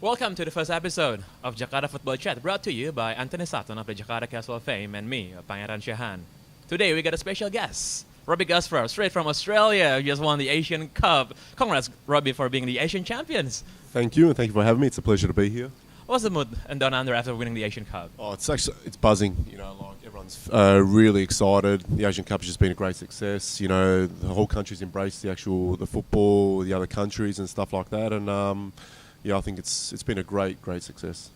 Welcome to the first episode of Jakarta Football Chat, brought to you by Anthony Sutton of the Jakarta Casual fame and me, Pangeran Siahaan. Today we got a special guest, Robbie Gaspar, straight from Australia, who just won the Asian Cup. Congrats, Robbie, for being the Asian champions. Thank you, and thank you for having me. It's a pleasure to be here. What's the mood in Down Under after winning the Asian Cup? Oh, it's buzzing. You know, like everyone's really excited. The Asian Cup has just been a great success. You know, the whole country's embraced the football, the other countries and stuff like that. And yeah, I think it's been a great success.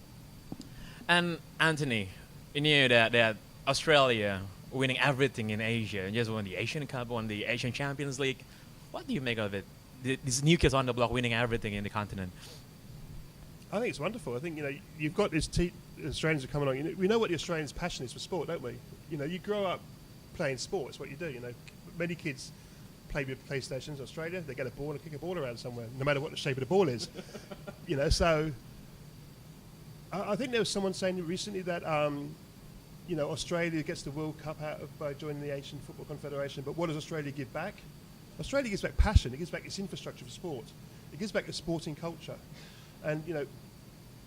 And Anthony, you knew that Australia winning everything in Asia, and just won the Asian Cup, won the Asian Champions League. What do you make of it? These new kids on the block winning everything in the continent. I think it's wonderful. I think, you know, you've got this Australians are coming on. You know, we know what the Australians' passion is for sport, don't we? You know, you grow up playing sport. It's what you do. You know, many kids play with PlayStations in Australia. They get a ball and kick a ball around somewhere, no matter what the shape of the ball is. You know, so I think there was someone saying recently that you know, Australia gets the World Cup by joining the Asian Football Confederation. But what does Australia give back? Australia gives back passion. It gives back its infrastructure for sport. It gives back the sporting culture. And, you know,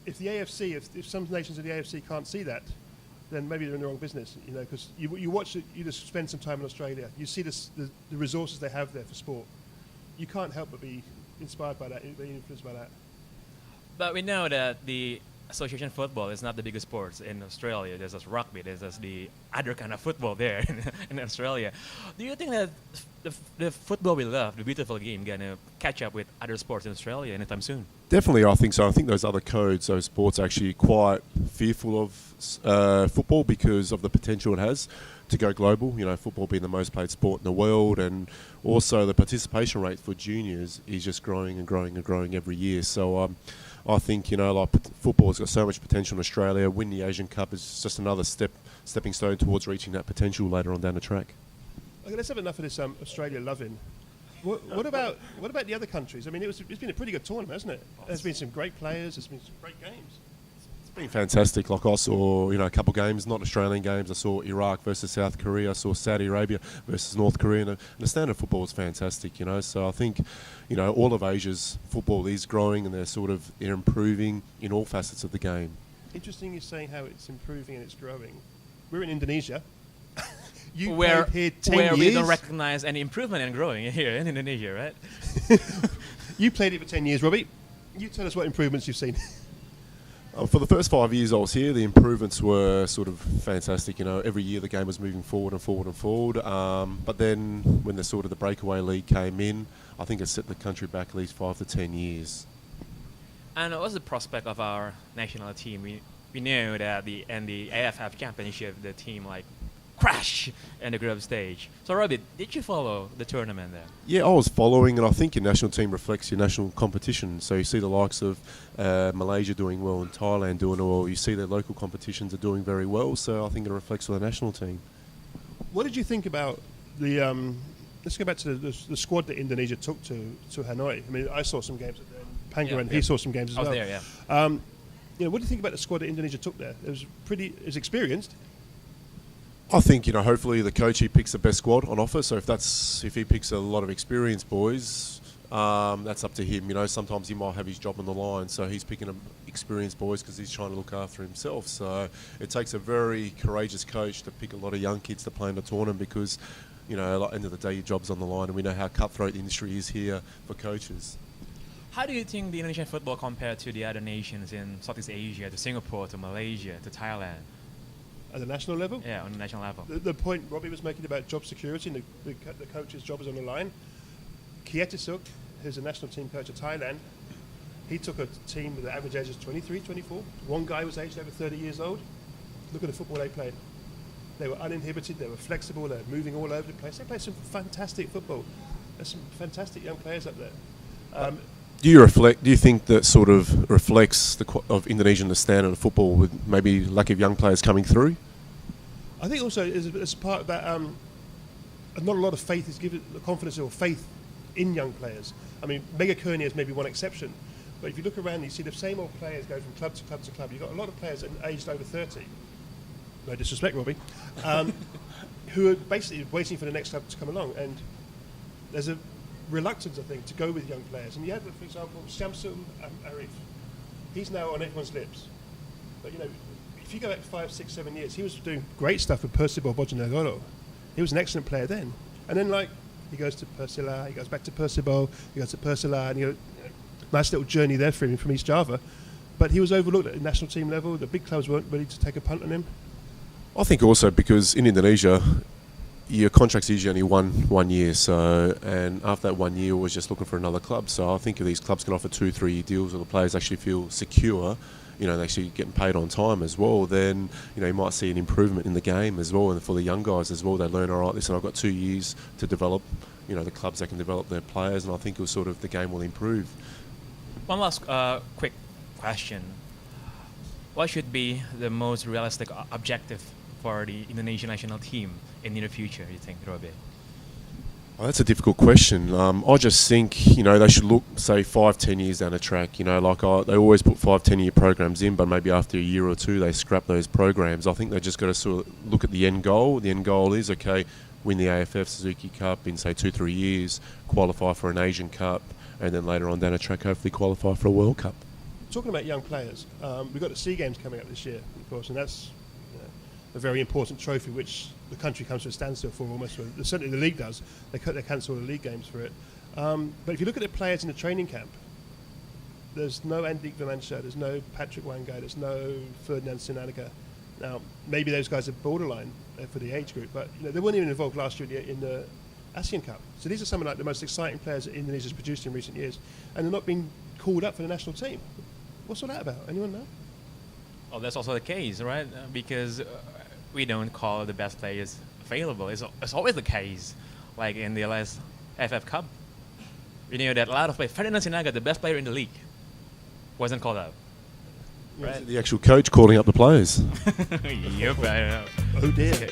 if the AFC, if some nations of the AFC can't see that, then maybe they're in the wrong business, you know, because you watch it, you just spend some time in Australia, you see the resources they have there for sport. You can't help but be inspired by that, be influenced by that. But we know that the association football is not the biggest sports in Australia. There's just rugby, there's just the other kind of football there in Australia. Do you think that the football we love, the beautiful game, gonna catch up with other sports in Australia anytime soon? Definitely, I think so. I think those other codes, those sports, are actually quite fearful of football because of the potential it has to go global. You know, football being the most played sport in the world, and also the participation rate for juniors is just growing and growing and growing every year. So I think, you know, like football has got so much potential in Australia. Winning the Asian Cup is just another stepping stone towards reaching that potential later on down the track. Okay, let's have enough of this Australia loving. What about the other countries? I mean, it's been a pretty good tournament, hasn't it? There's been some great players. There's been some great games. It's been fantastic. Like I saw, you know, a couple of games, not Australian games. I saw Iraq versus South Korea. I saw Saudi Arabia versus North Korea. And the standard football is fantastic, you know. So I think, you know, all of Asia's football is growing and they're improving in all facets of the game. Interesting you're saying how it's improving and it's growing. We're in Indonesia. Where played here 10 years. We don't recognize any improvement and growing here in Indonesia, right? You played it for 10 years, Robbie. You tell us what improvements you've seen. For the first 5 years I was here, the improvements were sort of fantastic. You know, every year the game was moving forward and forward and forward. But then when the breakaway league came in, I think it set the country back at least 5 to 10 years. And what's the prospect of our national team? We know that in the AFF Championship, the team crash in the group stage. So, Robbie, did you follow the tournament there? Yeah, I was following, and I think your national team reflects your national competition. So you see the likes of Malaysia doing well and Thailand doing well. You see their local competitions are doing very well. So I think it reflects on the national team. What did you think about the? Let's go back to the squad that Indonesia took to Hanoi. I mean, I saw some games at Pangeran. He saw some games as well. I was there, yeah. You know, what do you think about the squad that Indonesia took there? It was experienced. I think, you know, hopefully the coach, he picks the best squad on offer. So if he picks a lot of experienced boys, that's up to him. You know, sometimes he might have his job on the line, so he's picking experienced boys because he's trying to look after himself. So it takes a very courageous coach to pick a lot of young kids to play in the tournament because, you know, at the end of the day, your job's on the line, and we know how cutthroat the industry is here for coaches. How do you think the Indonesian football compared to the other nations in Southeast Asia, to Singapore, to Malaysia, to Thailand? At the national level? Yeah, on the national level. The point Robbie was making about job security and the coach's job is on the line. Kietisuk, who's a national team coach of Thailand, he took a team with the average age of 23, 24. One guy was aged over 30 years old. Look at the football they played. They were uninhibited, they were flexible, they were moving all over the place. They played some fantastic football. There's some fantastic young players up there. Do you think that sort of reflects of Indonesian the standard of football with maybe lack of young players coming through? I think also as part of that, not a lot of faith is given, confidence or faith in young players. I mean, Mega Kearney is maybe one exception, but if you look around, you see the same old players go from club to club to club. You've got a lot of players aged over 30. No disrespect, Robbie, who are basically waiting for the next club to come along, and there's a reluctance, I think, to go with young players. And you have, for example, Shamsul Arif. He's now on everyone's lips. But, you know, if you go back 5, 6, 7 years, he was doing great stuff with Percival Bojanogoro. He was an excellent player then. And then, like, he goes to Persila, he goes back to Percival, he goes to Persila, and nice little journey there for him from East Java. But he was overlooked at the national team level. The big clubs weren't ready to take a punt on him. I think also because in Indonesia, your contract's usually only one year. So, and after that 1 year, was just looking for another club. So I think if these clubs can offer 2-3 year deals, where the players actually feel secure, you know, they're actually getting paid on time as well, then, you know, you might see an improvement in the game as well. And for the young guys as well, they learn, all right, listen, I've got 2 years to develop, you know, the clubs that can develop their players, and I think the game will improve. One last quick question. What should be the most realistic objective for the Indonesian national team in the near future, you think, Robbie? Well, that's a difficult question. I just think, you know, they should look, say, 5-10 years down the track. You know, like they always put 5-10 year programs in, but maybe after a year or two they scrap those programs. I think they just got to sort of look at the end goal. The end goal is, okay, win the AFF Suzuki Cup in, say, 2-3 years, qualify for an Asian Cup, and then later on down the track hopefully qualify for a World Cup. Talking about young players, we've got the SEA Games coming up this year, of course, and that's a very important trophy which the country comes to a standstill for almost. Certainly the league does. They cancel the league games for it. But if you look at the players in the training camp, there's no Andik Vermansha, there's no Patrick Wango, there's no Ferdinand Sinaga. Now, maybe those guys are borderline for the age group, but they weren't even involved last year in the ASEAN Cup. So these are some of like the most exciting players that Indonesia's produced in recent years, and they're not being called up for the national team. What's all that about? Anyone know? Oh, that's also the case, right? Because we don't call the best players available. It's always the case, like in the last FF Cup. You know that a lot of players, Ferdinand Sinaga, the best player in the league, wasn't called up. Right? The actual coach calling up the players. Yep, I know. Oh dear.